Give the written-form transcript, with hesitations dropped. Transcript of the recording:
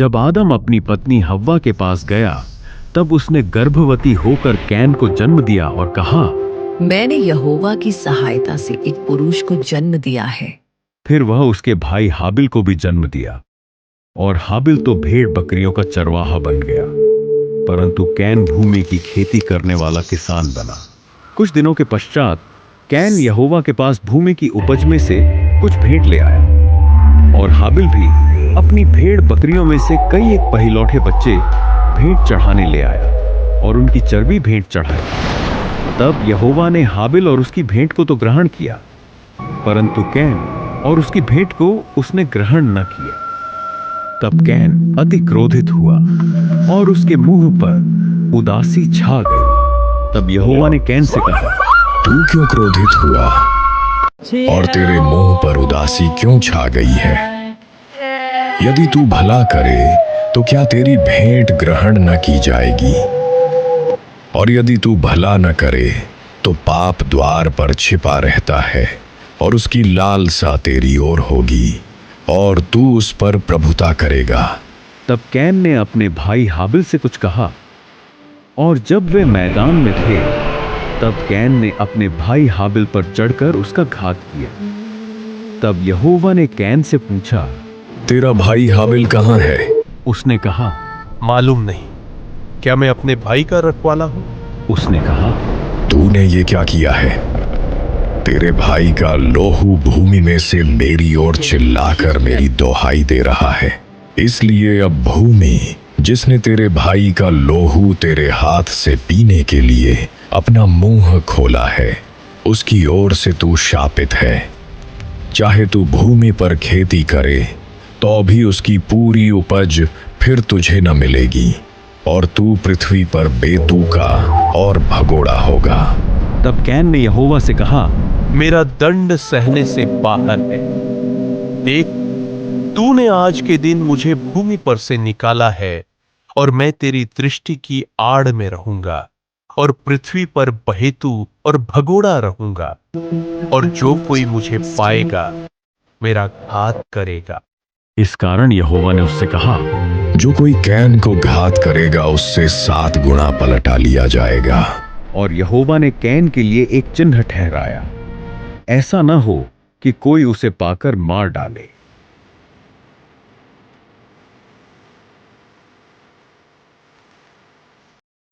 जब आदम अपनी पत्नी हव्वा के पास गया, तब उसने गर्भवती होकर कैन को जन्म दिया और कहा, मैंने यहोवा की सहायता से एक पुरुष को जन्म दिया है। फिर वह उसके भाई हाबिल को भी जन्म दिया, और हाबिल तो भेड़ बकरियों का चरवाहा बन गया, परंतु कैन भूमि की खेती करने वाला किसान बना। कुछ दिनों के पश्चात कैन यहोवा के पास भूमि की उपज में से कुछ भेंट ले आया, और हाबिल भी अपनी भेड़ बकरियों में से कई एक पहिलौठे बच्चे भेंट चढ़ाने ले आया और उनकी चर्बी भेंट चढ़ाई। तब यहोवा ने हाबिल और उसकी भेंट को तो ग्रहण किया, परंतु कैन और उसकी भेंट को उसने ग्रहण न किया। तब कैन अति क्रोधित हुआ और उसके मुंह पर उदासी छा गई। तब यहोवा ने कैन से कहा, तू क्यों क्रोधित हुआ और तेरे मुंह पर उदासी क्यों छा गई है? यदि तू भला करे तो क्या तेरी भेंट ग्रहण न की जाएगी? और यदि तू भला न करे तो पाप द्वार पर छिपा रहता है और उसकी लालसा तेरी ओर होगी और तू उस पर प्रभुता करेगा। तब कैन ने अपने भाई हाबिल से कुछ कहा, और जब वे मैदान में थे, तब कैन ने अपने भाई हाबिल पर चढ़कर उसका घात किया। तब यहोवा ने कैन से पूछा, तेरा भाई हाबिल कहाँ है? उसने कहा, मालूम नहीं, क्या मैं अपने भाई का रखवाला हूं? उसने कहा, तूने ये क्या किया है? तेरे भाई का लोहू भूमि में से मेरी ओर चिल्लाकर मेरी दोहाई दे रहा है। इसलिए अब भूमि जिसने तेरे भाई का लोहू तेरे हाथ से पीने के लिए अपना मुंह खोला है, उसकी ओर से तू शापित है। चाहे तू भूमि पर खेती करे तो भी उसकी पूरी उपज फिर तुझे न मिलेगी, और तू पृथ्वी पर बेतूका और भगोड़ा होगा। तब कैन ने यहोवा से कहा, मेरा दंड सहने से बाहर है। देख, तूने आज के दिन मुझे भूमि पर से निकाला है, और मैं तेरी दृष्टि की आड़ में रहूंगा और पृथ्वी पर बहेतू और भगोड़ा रहूंगा, और जो कोई मुझे पाएगा मेरा घात करेगा। इस कारण यहोवा ने उससे कहा, जो कोई कैन को घात करेगा उससे 7 गुना पलटा लिया जाएगा। और यहोवा ने कैन के लिए एक चिन्ह ठहराया, ऐसा न हो कि कोई उसे पाकर मार डाले।